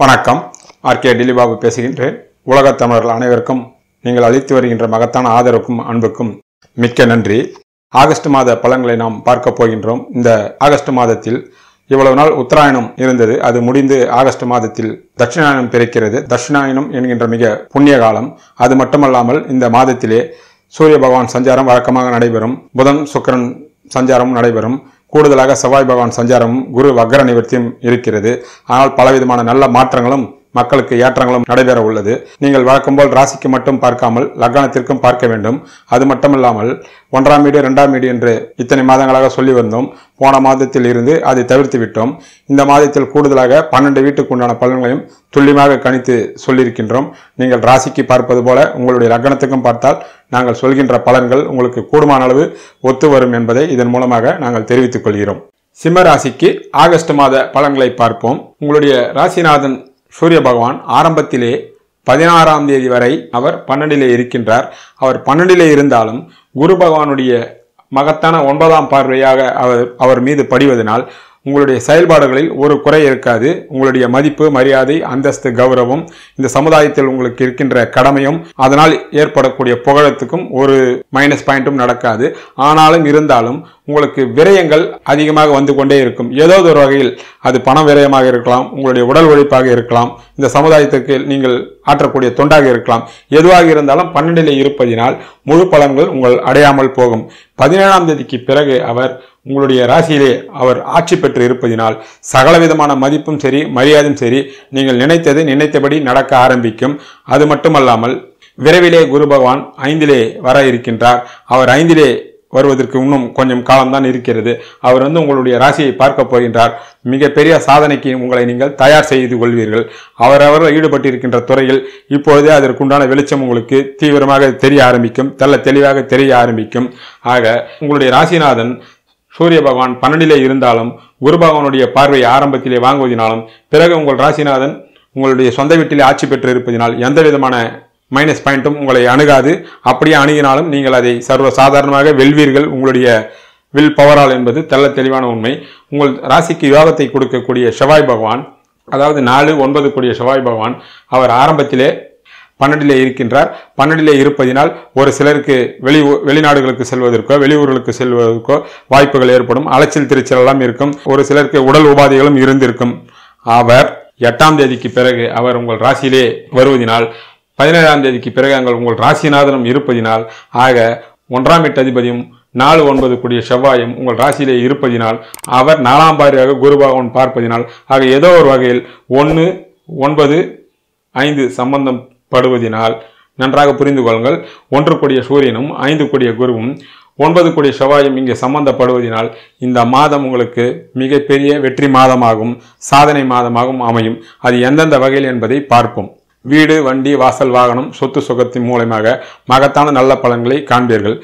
வணக்கம். ஆர்கே டிலிபாபு பேசுகின்றேன். உலகத் தமிழர்கள் அனைவருக்கும் நீங்கள் அளித்து வருகின்ற மகத்தான ஆதரவுக்கும் அன்புக்கும் மிக்க நன்றி. ஆகஸ்ட் மாத பலன்களை நாம் பார்க்க போகின்றோம். இந்த ஆகஸ்ட் மாதத்தில் இவ்வளவு நாள் உத்தராயணம் இருந்தது, அது முடிந்து ஆகஸ்ட் மாதத்தில் தட்சிணாயனம் பிறக்கிறது. தட்சிணாயனம் என்கின்ற மிக புண்ணிய காலம். அது மட்டுமல்லாமல் இந்த மாதத்திலே சூரிய பகவான் சஞ்சாரம் வழக்கமாக நடைபெறும். புதன் சுக்கிரன் சஞ்சாரமும் நடைபெறும். கூடுதலாக செவ்வாய் பகவான் சஞ்சாரமும் குரு வக்ர நிவர்த்தியும் இருக்கிறது. ஆனால் பலவிதமான நல்ல மாற்றங்களும் மக்களுக்கு ஏற்றங்களும் நடைபெற உள்ளது. நீங்கள் வழக்கம் போல் ராசிக்கு மட்டும் பார்க்காமல் லக்னத்திற்கும் பார்க்க வேண்டும். அது மட்டுமல்லாமல் 1ஆம் வீடு 2ஆம் வீடு என்று இத்தனை மாதங்களாக சொல்லி வந்தோம். போன மாதத்தில் இருந்து அதை தவிர்த்து விட்டோம். இந்த மாதத்தில் கூடுதலாக 12 வீட்டுக்கு உண்டான பலன்களையும் துல்லியமாக கணித்து சொல்லியிருக்கின்றோம். நீங்கள் ராசிக்கு பார்ப்பது போல உங்களுடைய லக்னத்துக்கும் பார்த்தால் நாங்கள் சொல்கின்ற பலன்கள் உங்களுக்கு கூடுமான அளவு ஒத்து வரும் என்பதை இதன் மூலமாக நாங்கள் தெரிவித்துக் கொள்கிறோம். சிம்ம ராசிக்கு ஆகஸ்ட் மாத பலன்களை பார்ப்போம். உங்களுடைய ராசிநாதன் சூரிய பகவான் ஆரம்பத்திலே 16ஆம் தேதி வரை அவர் 12 இருக்கின்றார். அவர் 12 இருந்தாலும் குரு பகவானுடைய மகத்தான 9ஆம் பார்வையாக அவர் மீது படிவதனால் உங்களுடைய செயல்பாடுகளில் ஒரு குறை இருக்காது. உங்களுடைய மதிப்பு, மரியாதை, அந்தஸ்து, கௌரவம், இந்த சமுதாயத்தில் உங்களுக்கு இருக்கின்ற கடமையும் அதனால் ஏற்படக்கூடிய புகழத்துக்கும் ஒரு மைனஸ் பாயிண்ட்டும் நடக்காது. ஆனாலும் இருந்தாலும் உங்களுக்கு விரயங்கள் அதிகமாக வந்து கொண்டே இருக்கும். ஏதோ ஒரு வகையில் அது பண விரயமாக இருக்கலாம், உங்களுடைய உடல் உழைப்பாக இருக்கலாம், இந்த சமுதாயத்துக்கு நீங்கள் ஆற்றக்கூடிய தொண்டாக இருக்கலாம். எதுவாக இருந்தாலும் 12 இருப்பதினால் முழு பலன்கள் உங்கள் அடையாமல் போகும். 17ஆம் தேதிக்கு பிறகு அவர் உங்களுடைய ராசியிலே அவர் ஆட்சி பெற்று இருப்பதினால் சகலவிதமான மதிப்பும் சரி, மரியாதையும் சரி, நீங்கள் நினைத்தபடி நடக்க ஆரம்பிக்கும். அது மட்டுமல்லாமல் விரைவிலே குரு பகவான் 5 வர இருக்கின்றார். அவர் 5 வருவதற்கு இன்னும் கொஞ்சம் காலம்தான் இருக்கிறது. அவர் உங்களுடைய ராசியை பார்க்க போகின்றார். மிகப்பெரிய சாதனைக்கு உங்களை நீங்கள் தயார் செய்து கொள்வீர்கள். அவரவர் ஈடுபட்டிருக்கின்ற துறையில் இப்பொழுதே அதற்குண்டான வெளிச்சம் உங்களுக்கு தீவிரமாக தெரிய ஆரம்பிக்கும், தெளிவாக தெரிய ஆரம்பிக்கும். ஆக உங்களுடைய ராசிநாதன் சூரிய பகவான் 12 இருந்தாலும் குரு பகவானுடைய பார்வை ஆரம்பத்திலே வாங்குவதனாலும் பிறகு உங்கள் ராசிநாதன் உங்களுடைய சொந்த வீட்டிலே ஆட்சி பெற்று இருப்பதனால் எந்த விதமான மைனஸ் பாயிண்ட்டும் உங்களை அணுகாது. அப்படியே அணுகினாலும் நீங்கள் அதை சர்வ சாதாரணமாக வெல்வீர்கள் உங்களுடைய வில் பவரால் என்பது தெளிவான உண்மை. உங்கள் ராசிக்கு யோகத்தை கொடுக்கக்கூடிய செவ்வாய் பகவான், அதாவது 4, 9 கூடிய செவ்வாய் பகவான் அவர் ஆரம்பத்திலே 12 இருக்கின்றார். 12 இருப்பதினால் ஒரு சிலருக்கு வெளிநாடுகளுக்கு செல்வதற்கோ வெளியூர்களுக்கு செல்வதற்கோ வாய்ப்புகள் ஏற்படும். அலைச்சல் திருச்சல் எல்லாம் இருக்கும். ஒரு சிலருக்கு உடல் உபாதைகளும் இருந்திருக்கும். அவர் 8ஆம் தேதிக்கு பிறகு அவர் உங்கள் ராசியிலே வருவதனால் 17ஆம் தேதிக்கு பிறகு உங்கள் ராசிநாதனும் இருப்பதினால், ஆக 1ஆம் வீட்டு அதிபதியும் 4, 9 கூடிய செவ்வாயும் உங்கள் ராசியிலே இருப்பதினால் அவர் 4ஆம் பார்வையாக குரு பகவான் பார்ப்பதினால், ஆக ஏதோ ஒரு வகையில் 1, 9, 5 சம்பந்தம் படுவதினால் நன்றாக புரிந்து கொள்ளுங்கள். 1 கூடிய சூரியனும் 5 கூடிய குருவும் 9 கூடிய செவ்வாயும் இங்கே சம்பந்தப்படுவதனால் இந்த மாதம் உங்களுக்கு மிகப்பெரிய வெற்றி மாதமாகும், சாதனை மாதமாகவும் அமையும். அது எந்தெந்த வகையில் என்பதை பார்ப்போம். வீடு, வண்டி, வாசல், வாகனம், சொத்து சுகத்தின் மூலமாக மகத்தான நல்ல பலன்களை காண்பீர்கள்.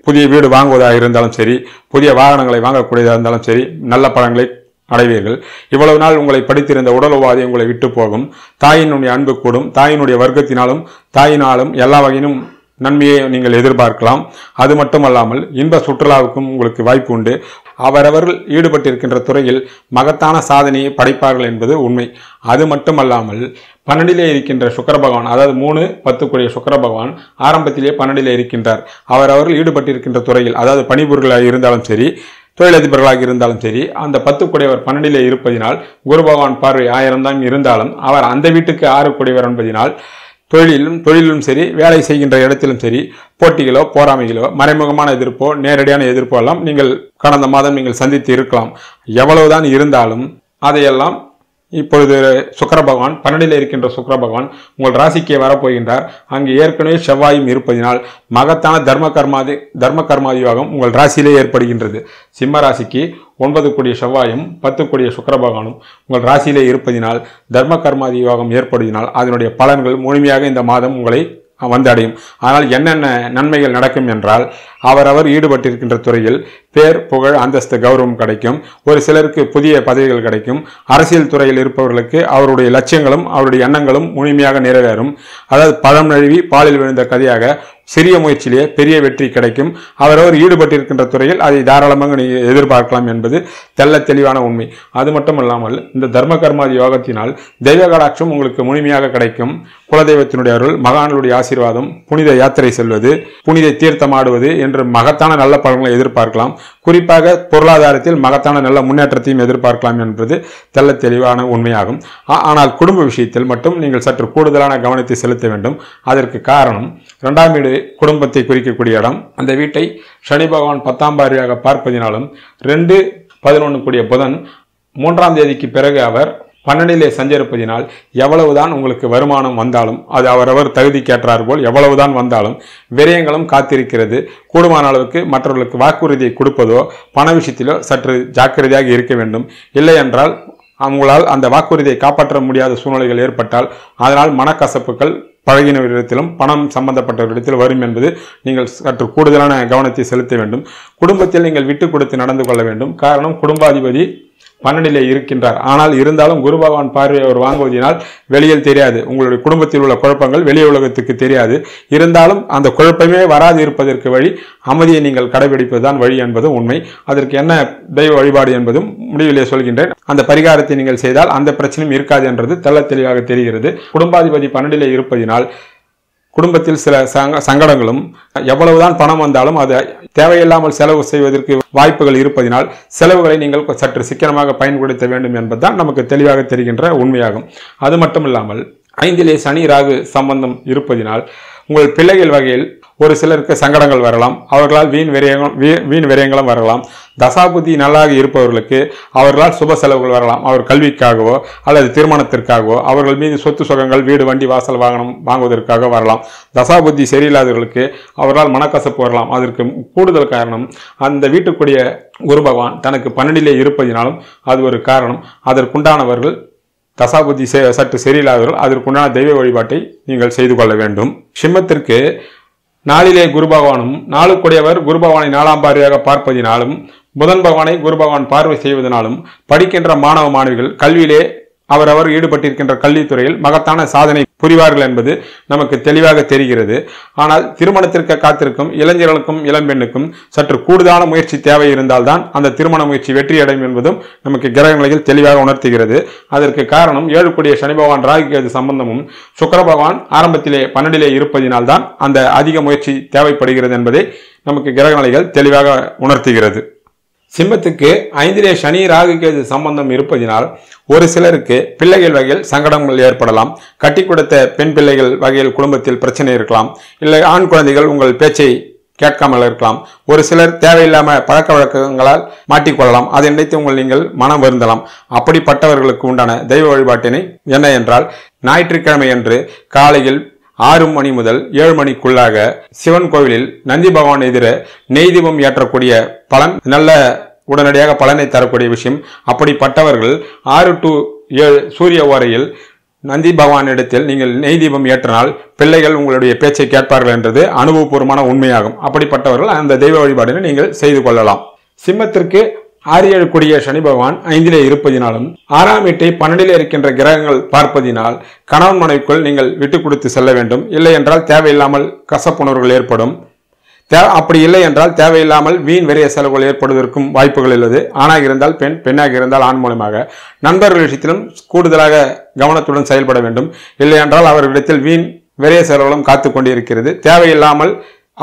புதிய வீடு வாங்குவதாக இருந்தாலும் சரி, புதிய வாகனங்களை வாங்கக்கூடியதாக இருந்தாலும் சரி, நல்ல பலன்களை அடைவீர்கள். இவ்வளவு நாள் உங்களை படித்திருந்த உடல் உபாதை உங்களை விட்டு போகும். தாயினுடைய அன்பு கூடும். தாயினுடைய வர்க்கத்தினாலும் தாயினாலும் எல்லா வகையிலும் நன்மையை நீங்கள் எதிர்பார்க்கலாம். அது மட்டுமல்லாமல் இன்ப சுற்றுலாவுக்கும் உங்களுக்கு வாய்ப்பு உண்டு. அவரவர்கள் ஈடுபட்டிருக்கின்ற துறையில் மகத்தான சாதனையை படைப்பார்கள் என்பது உண்மை. அது மட்டுமல்லாமல் 12 இருக்கின்ற சுக்கிர பகவான், அதாவது 3, 10 கூடிய சுக்கிர பகவான் ஆரம்பத்திலே 12 இருக்கின்றார். அவரவர்கள் ஈடுபட்டிருக்கின்ற துறையில், அதாவது பணிபுரிகளாக இருந்தாலும் சரி, தொழிலதிபர்களாக இருந்தாலும் சரி, அந்த 10 கூடியவர் 12 இருப்பதினால் குரு பகவான் பார்வை 1000 தான் இருந்தாலும் அவர் அந்த வீட்டுக்கு 6 கூடியவர் என்பதனால் தொழிலும் சரி, வேலை செய்கின்ற இடத்திலும் சரி, போட்டிகளோ பொறாமைகளோ, மறைமுகமான எதிர்ப்போ நேரடியான எதிர்ப்போ எல்லாம் நீங்கள் கடந்த மாதம் நீங்கள் சந்தித்து இருக்கலாம். எவ்வளவுதான் இருந்தாலும் அதையெல்லாம் இப்பொழுது சுக்கிர பகவான் 12 இருக்கின்ற சுக்கிர பகவான் உங்கள் ராசிக்கே வரப்போகின்றார். அங்கு ஏற்கனவே செவ்வாயும் இருப்பதினால் மகத்தான தர்ம கர்மாதி யோகம் உங்கள் ராசியிலே ஏற்படுகின்றது. சிம்ம ராசிக்கு 9 கூடிய செவ்வாயும் 10 கூடிய சுக்கிர பகவானும் உங்கள் ராசியிலே இருப்பதினால் தர்ம கர்மாதி யோகம் ஏற்படுவதனால் அதனுடைய பலன்கள் முழுமையாக இந்த மாதம் உங்களை வந்தடையும். ஆனால் என்னென்ன நன்மைகள் நடக்கும் என்றால், அவரவர் ஈடுபட்டிருக்கின்ற துறையில் பேர், புகழ், அந்தஸ்து, கௌரவம் கிடைக்கும். ஒரு சிலருக்கு புதிய பதவிகள் கிடைக்கும். அரசியல் துறையில் இருப்பவர்களுக்கு அவருடைய லட்சியங்களும் அவருடைய எண்ணங்களும் முழுமையாக நிறைவேறும். அதாவது பழம் நழுவி பாலில் விழுந்த கதையாக சிறிய முயற்சியிலேயே பெரிய வெற்றி கிடைக்கும். அவரவர் ஈடுபட்டிருக்கின்ற துறையில் அதை தாராளமாக நீங்கள் எதிர்பார்க்கலாம் என்பது தெள்ள தெளிவான உண்மை. அது மட்டுமல்லாமல் இந்த தர்ம கர்மாதி யோகத்தினால் தெய்வ கடாட்சம் உங்களுக்கு முழுமையாக கிடைக்கும். குலதெய்வத்தினுடைய அருள், மகான்களுடைய ஆசீர்வாதம், புனித யாத்திரை செல்வது, புனித தீர்த்தமாடுவது என்று மகத்தான நல்ல பலன்களை எதிர்பார்க்கலாம். குறிப்பாக பொருளாதாரத்தில் மகத்தான நல்ல முன்னேற்றத்தையும் எதிர்பார்க்கலாம் என்பது தெள்ள தெளிவான உண்மையாகும். ஆனால் குடும்ப விஷயத்தில் மட்டும் நீங்கள் சற்று கூடுதலான கவனத்தை செலுத்த வேண்டும். அதற்கு காரணம் 2ஆம் வீடு குடும்பத்தை குறிக்கக்கூடிய இடம். அந்த வீட்டை சனி பகவான் 10ஆம் பார்வையாக பார்ப்பதினாலும் 2-11 கூடிய புதன் 3ஆம் தேதிக்கு பிறகு அவர் 12லே சஞ்சரிப்பதினால் எவ்வளவுதான் உங்களுக்கு வருமானம் வந்தாலும், அது அவரவர் தகுதிக்கேற்றார் போல் எவ்வளவுதான் வந்தாலும் விரயங்களும் காத்திருக்கிறது. கூடுமான அளவுக்கு மற்றவர்களுக்கு வாக்குறுதியை கொடுப்பதோ பண விஷயத்திலோ சற்று ஜாக்கிரதையாக இருக்க வேண்டும். இல்லை என்றால் அவங்களால் அந்த வாக்குறுதியை காப்பாற்ற முடியாத சூழ்நிலைகள் ஏற்பட்டால் அதனால் மனக்கசப்புகள் பழகினவரிடத்திலும் பணம் சம்பந்தப்பட்டவரிடத்தில் வரும் என்பது நீங்கள் சற்று கூடுதலான கவனத்தை செலுத்த வேண்டும். குடும்பத்தில் நீங்கள் விட்டு கொடுத்து நடந்து கொள்ள வேண்டும். காரணம், குடும்பாதிபதி 12லே இருக்கின்றார். ஆனால் இருந்தாலும் குரு பகவான் பார்வை அவர் வாங்குவதனால் வெளியில் தெரியாது. உங்களுடைய குடும்பத்தில் உள்ள குழப்பங்கள் வெளி உலகத்துக்கு தெரியாது. இருந்தாலும் அந்த குழப்பமே வராது இருப்பதற்கு வழி அமைதியை நீங்கள் கடைபிடிப்பதுதான் வழி என்பது உண்மை. அதற்கு என்ன தெய்வ வழிபாடு என்பதும் முடிவிலே சொல்கின்றேன். அந்த பரிகாரத்தை நீங்கள் செய்தால் அந்த பிரச்சனையும் இருக்காது என்றது தெள்ள தெளிவாக தெரிகிறது. குடும்பாதிபதி 12லே இருப்பதினால் குடும்பத்தில் சில சங்கடங்களும், எவ்வளவுதான் பணம் வந்தாலும் அதை தேவையில்லாமல் செலவு செய்வதற்கு வாய்ப்புகள் இருப்பதினால் செலவுகளை நீங்கள் சற்று சிக்கனமாக பயன்படுத்த வேண்டும் என்பதுதான் நமக்கு தெளிவாக தெரிகின்ற உண்மையாகும். அது மட்டுமில்லாமல் 5லே சனி ராகு சம்பந்தம் இருப்பதினால் உங்கள் பிள்ளைகள் வகையில் ஒரு சிலருக்கு சங்கடங்கள் வரலாம். அவர்களால் வீண் விரயங்களும் வரலாம். தசாபுத்தி நல்லாக இருப்பவர்களுக்கு அவர்களால் சுப செலவுகள் வரலாம். அவர் கல்விக்காகவோ அல்லது திருமணத்திற்காகவோ, அவர்கள் மீது சொத்து சுகங்கள், வீடு, வண்டி, வாசல், வாகனம் வாங்குவதற்காக வரலாம். தசாபுத்தி சரியில்லாதவர்களுக்கு அவர்களால் மனக்கசப்பு வரலாம். அதற்கு கூடுதல் காரணம் அந்த வீட்டுக்குரிய குரு பகவான் தனக்கு 12லே இருப்பதினாலும் அது ஒரு காரணம். அதற்குண்டானவர்கள் தசாபுத்தி சற்று சரியில்லாதவர்கள் அதற்குண்டான தெய்வ வழிபாட்டை நீங்கள் செய்து கொள்ள வேண்டும். சிம்மத்திற்கு 4லே குரு பகவானும் 4 குரு பகவானை 4ஆம் பார்வையாக பார்ப்பதினாலும் புதன் பகவானை குரு பகவான் பார்வை செய்வதனாலும் படிக்கின்ற மாணவ மாணவிகள் கல்வியிலே அவரவர் ஈடுபட்டிருக்கின்ற கல்வித்துறையில் மகத்தான சாதனை புரிவார்கள் என்பது நமக்கு தெளிவாக தெரிகிறது. ஆனால் திருமணத்திற்கு காத்திருக்கும் இளைஞர்களுக்கும் இளம்பெண்ணுக்கும் சற்று கூடுதலான முயற்சி தேவை இருந்தால்தான் அந்த திருமண முயற்சி வெற்றியடையும் என்பதும் நமக்கு கிரகநிலையில் தெளிவாக உணர்த்துகிறது. அதற்கு காரணம் 7 சனி பகவான் ராகு கேது சம்பந்தமும் சுக்கிர பகவான் ஆரம்பத்திலே 12லே இருப்பதினால்தான் அந்த அதிக முயற்சி தேவைப்படுகிறது என்பதை நமக்கு கிரகநிலைகள் தெளிவாக உணர்த்துகிறது. சிம்மத்துக்கு 5லே சனி ராகு கேது சம்பந்தம் இருப்பதினால் ஒரு சிலருக்கு பிள்ளைகள் வகையில் சங்கடங்கள் ஏற்படலாம். கட்டி கொடுத்த பெண் பிள்ளைகள் வகையில் குடும்பத்தில் பிரச்சனை இருக்கலாம். இல்லை ஆண் குழந்தைகள் உங்கள் பேச்சை கேட்காமல் இருக்கலாம். ஒரு சிலர் தேவையில்லாம பழக்க வழக்கங்களால் மாட்டிக்கொள்ளலாம். அதை நினைத்து நீங்கள் மனம் வருந்தலாம். அப்படிப்பட்டவர்களுக்கு உண்டான தெய்வ வழிபாட்டினை என்ன என்றால், ஞாயிற்றுக்கிழமை அன்று காலையில் 6 மணி முதல் 7 மணிக்குள்ளாக சிவன் கோவிலில் நந்தி பகவான் எதிர நெய் தீபம் ஏற்றக்கூடிய பலன் நல்ல உடனடியாக பலனை தரக்கூடிய விஷயம். அப்படிப்பட்டவர்கள் 6 to 7 சூரிய ஓரையில் நந்தி பகவானிடத்தில் நீங்கள் நெய் தீபம் ஏற்றினால் பிள்ளைகள் உங்களுடைய பேச்சை கேட்பார்கள் என்றது அனுபவபூர்வமான உண்மையாகும். அப்படிப்பட்டவர்கள் அந்த தெய்வ வழிபாடினை நீங்கள் செய்து கொள்ளலாம். சிம்மத்திற்கு 6-7 சனி பகவான் 5லே இருப்பதினாலும் 6ஆம் வீட்டை 12லே இருக்கின்ற கிரகங்கள் பார்ப்பதினால் கணவன் மனைவிக்குள் நீங்கள் விட்டு கொடுத்து செல்ல வேண்டும். இல்லை என்றால் தேவையில்லாமல் கசப்புணர்வுகள் ஏற்படும். அப்படி இல்லை என்றால் தேவையில்லாமல் வீண் விரைய செலவுகள் ஏற்படுவதற்கும் வாய்ப்புகள் உள்ளது. ஆணாக இருந்தால் பெண், பெண்ணாக இருந்தால் ஆண் மூலமாக. நண்பர்கள் விஷயத்திலும் கூடுதலாக கவனத்துடன் செயல்பட வேண்டும். இல்லை என்றால் அவர்களிடத்தில் வீண் விரைய செலவுகளும் காத்து கொண்டிருக்கிறது. தேவையில்லாமல்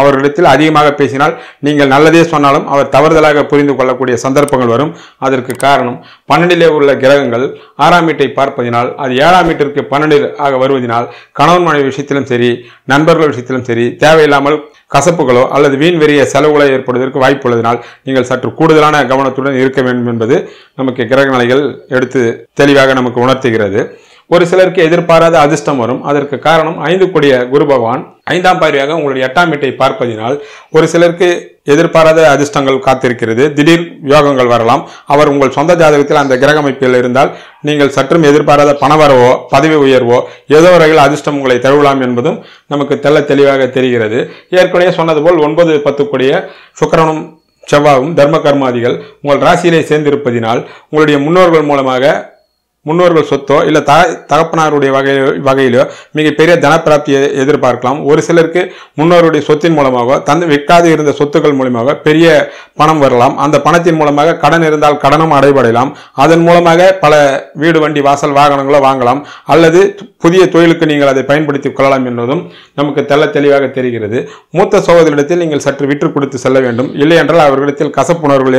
அவர்களிடத்தில் அதிகமாக பேசினால் நீங்கள் நல்லதே சொன்னாலும் அவர் தவறுதலாக புரிந்து கொள்ளக்கூடிய சந்தர்ப்பங்கள் வரும். அதற்கு காரணம் 12லே உள்ள கிரகங்கள் 6ஆம் வீட்டை பார்ப்பதினால் அது 7ஆம் வீட்டிற்கு 12 ஆக வருவதனால் கணவன் மனைவி விஷயத்திலும் சரி, நண்பர்கள் விஷயத்திலும் சரி தேவையில்லாமல் கசப்புகளோ அல்லது வீண் வெறிய செலவுகளோ ஏற்படுவதற்கு வாய்ப்பு உள்ளதனால் நீங்கள் சற்று கூடுதலான கவனத்துடன் இருக்க வேண்டும் என்பது நமக்கு கிரகநிலைகள் எடுத்து தெளிவாக நமக்கு உணர்த்துகிறது. ஒரு சிலருக்கு எதிர்பாராத அதிர்ஷ்டம் வரும். அதற்கு காரணம் 5 குரு பகவான் 5ஆம் பார்வையாக உங்களுடைய 8ஆம் வீட்டை பார்ப்பதினால் ஒரு சிலருக்கு எதிர்பாராத அதிர்ஷ்டங்கள் காத்திருக்கிறது. திடீர் யோகங்கள் வரலாம். அவர் உங்கள் சொந்த ஜாதகத்தில் அந்த கிரக அமைப்பில் இருந்தால் நீங்கள் சற்றும் எதிர்பாராத பணவரவோ பதவி உயர்வோ ஏதோ வகையில் அதிர்ஷ்டம் உங்களை தழுவலாம் என்பதும் நமக்கு தெளிவாக தெரிகிறது. ஏற்கனவே சொன்னது போல் 9-10 சுக்கிரனும் செவ்வாயும் தர்ம கர்மாதிகள் உங்கள் ராசியிலே சேர்ந்திருப்பதினால் உங்களுடைய முன்னோர்கள் மூலமாக முன்னோர்கள் சொத்தோ இல்ல தகப்பனாருடைய வகையிலோ மிகப்பெரிய தனப்பிராப்தியை எதிர்பார்க்கலாம். ஒரு சிலருக்கு முன்னோருடைய சொத்தின் மூலமாக விற்காது இருந்த சொத்துக்கள் மூலமாக பெரிய பணம் வரலாம். அந்த பணத்தின் மூலமாக கடன் இருந்தால் கடனும் அடைபடலாம். அதன் மூலமாக பல வீடு வண்டி வாசல் வாகனங்களோ வாங்கலாம் அல்லது புதிய தொழிலுக்கு நீங்கள் அதை பயன்படுத்திக் கொள்ளலாம் என்பதும் நமக்கு தெளிவாக தெரிகிறது. மூத்த சகோதரிடத்தில் நீங்கள் சற்று விற்று கொடுத்து செல்ல வேண்டும். இல்லை என்றால் அவர்களிடத்தில் கசப்புணர்வுகள்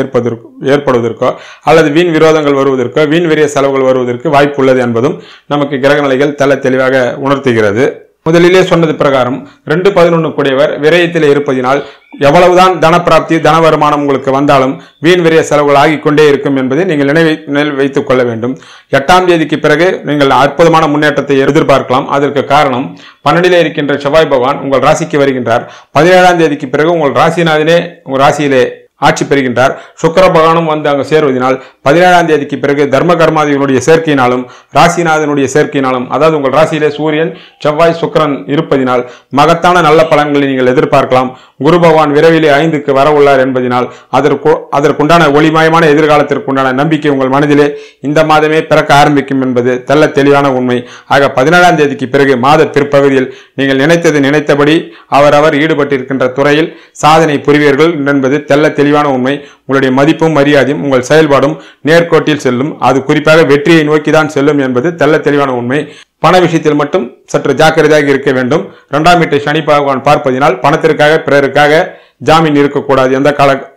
ஏற்படுவதற்கோ அல்லது வீண் விரோதங்கள் வருவதற்கோ வீண் விரிய செலவுகள் வருவதற்கு வாய்ப்பு உள்ளது என்பதும் நமக்கு கிரக நிலைகள் தெளிவாக உணர்த்துகிறது. முதலிலே சொன்னது பிரகாரம் 2-11 கூடியவர் விரயத்தில் இருப்பதினால் எவ்வளவுதான் தனப்பிராப்தி தன வருமானம் உங்களுக்கு வந்தாலும் வீண் விரய செலவுகள் ஆகிக் கொண்டே இருக்கும் என்பதை நீங்கள் நினைவில் வைத்துக் கொள்ள வேண்டும். 8ஆம் தேதிக்கு பிறகு நீங்கள் அற்புதமான முன்னேற்றத்தை எதிர்பார்க்கலாம். அதற்கு காரணம் 12 இருக்கின்ற செவ்வாய் பகவான் உங்கள் ராசிக்கு வருகின்றார். 17ஆம் தேதிக்கு பிறகு உங்கள் ராசிநாதனே உங்கள் ராசியிலே ஆட்சி பெறுகின்றார். சுக்கிர பகவானும் வந்து அங்கு சேருவதனால் 17ஆம் தேதிக்கு பிறகு தர்ம கர்மாதிகளுடைய சேர்க்கையினாலும் ராசிநாதனுடைய சேர்க்கையினாலும் அதாவது உங்கள் ராசியிலே சூரியன் செவ்வாய் சுக்கிரன் இருப்பதினால் மகத்தான நல்ல பலன்களை நீங்கள் எதிர்பார்க்கலாம். குரு பகவான் விரைவிலே 5க்கு வர உள்ளார் என்பதனால் அதற்குண்டான ஒளிமயமான எதிர்காலத்திற்குண்டான நம்பிக்கை உங்கள் மனதிலே இந்த மாதமே பிறக்க ஆரம்பிக்கும் என்பது தெளிவான உண்மை. ஆக 17ஆம் தேதிக்கு பிறகு மாத பிற்பகுதியில் நீங்கள் நினைத்தபடி அவரவர் ஈடுபட்டிருக்கின்ற துறையில் சாதனை புரிவீர்கள் என்பது தெளிவான உண்மை. உங்களுடைய மதிப்பும் மரியாதையும் உங்கள் செயல்பாடும் நேர்கோட்டில் செல்லும். அது குறிப்பாக வெற்றியை நோக்கிதான் செல்லும் என்பது தெளிவான உண்மை. பண விஷயத்தில் மட்டும் சற்று ஜாக்கிரதையாக இருக்க வேண்டும். 2ஆம் வீட்டை சனி பகவான் பார்ப்பதினால் பணத்திற்காக பிறருக்காக ஜாமீன் இருக்கக்கூடாது.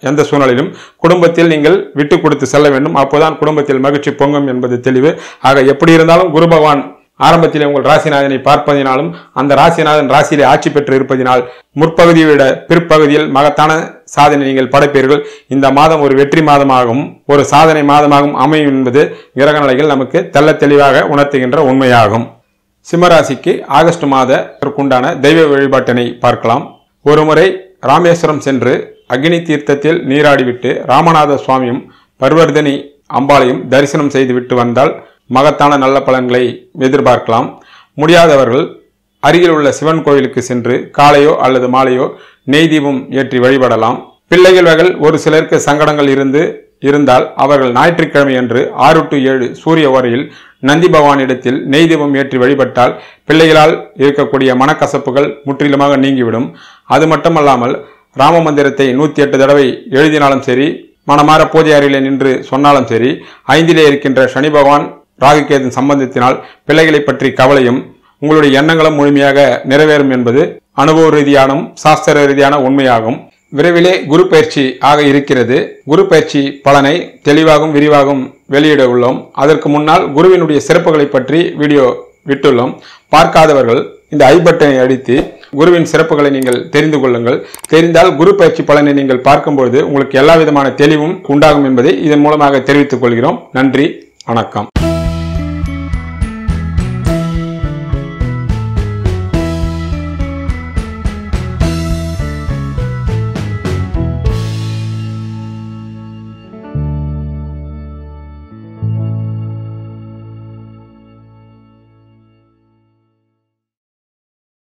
எந்த சூழ்நிலையிலும் குடும்பத்தில் நீங்கள் விட்டு கொடுத்து செல்ல வேண்டும். அப்போதான் குடும்பத்தில் மகிழ்ச்சி பொங்கும் என்பது தெளிவு. ஆக எப்படி இருந்தாலும் குரு பகவான் ஆரம்பத்திலே உங்கள் ராசிநாதனை பார்ப்பதினாலும் அந்த ராசிநாதன் ராசியிலே ஆட்சி பெற்று இருப்பதினால் முற்பகுதியை விட பிற்பகுதியில் மகத்தான சாதனை நீங்கள் படைப்பீர்கள். இந்த மாதம் ஒரு வெற்றி மாதமாகவும் ஒரு சாதனை மாதமாகவும் அமையும் என்பது கிரக நிலைகள் நமக்கு தெளிவாக உணர்த்துகின்ற உண்மையாகும். சிம்மராசிக்கு ஆகஸ்ட் மாதத்திற்குண்டான தெய்வ வழிபாட்டினை பார்க்கலாம். ஒருமுறை ராமேஸ்வரம் சென்று அக்னி தீர்த்தத்தில் நீராடிவிட்டு ராமநாத சுவாமியும் பர்வர்தனி அம்பாளையும் தரிசனம் செய்துவிட்டு வந்தால் மகத்தான நல்ல பலன்களை எதிர்பார்க்கலாம். முடியாதவர்கள் அருகில் உள்ள சிவன் கோயிலுக்கு சென்று காலையோ அல்லது மாலையோ நெய் தீபம் ஏற்றி வழிபடலாம். பிள்ளைகள் ஒரு சிலருக்கு சங்கடங்கள் இருந்தால் அவர்கள் ஞாயிற்றுக்கிழமை அன்று 6 to 7 சூரிய ஓரையில் நந்தி பகவானிடத்தில் நெய் தீபம் ஏற்றி வழிபட்டால் பிள்ளைகளால் இருக்கக்கூடிய மனக்கசப்புகள் முற்றிலுமாக நீங்கிவிடும். அது மட்டுமல்லாமல் ராம மந்திரத்தை 108 தடவை எழுதினாலும் சரி, மனமாற பூஜை அறையிலே நின்று சொன்னாலும் சரி, 5லே இருக்கின்ற சனி பகவான் ராகுகேதன் சம்பந்தத்தினால் பிள்ளைகளை பற்றி கவலையும் உங்களுடைய எண்ணங்களும் முழுமையாக நிறைவேறும் என்பது அனுபவ ரீதியான சாஸ்திர ரீதியான உண்மையாகும். விரைவிலே குரு பயிற்சி ஆக இருக்கிறது. குரு பயிற்சி பலனை தெளிவாகவும் விரிவாகவும் வெளியிட உள்ளோம். அதற்கு முன்னால் குருவினுடைய சிறப்புகளை பற்றி வீடியோ விட்டுள்ளோம். பார்க்காதவர்கள் இந்த ஐ பட்டனை அடித்து குருவின் சிறப்புகளை நீங்கள் தெரிந்து கொள்ளுங்கள். தெரிந்தால் குரு பயிற்சி பலனை நீங்கள் பார்க்கும்போது உங்களுக்கு எல்லா விதமான தெளிவும் உண்டாகும் என்பதை இதன் மூலமாக தெரிவித்துக் கொள்கிறோம். நன்றி, வணக்கம்.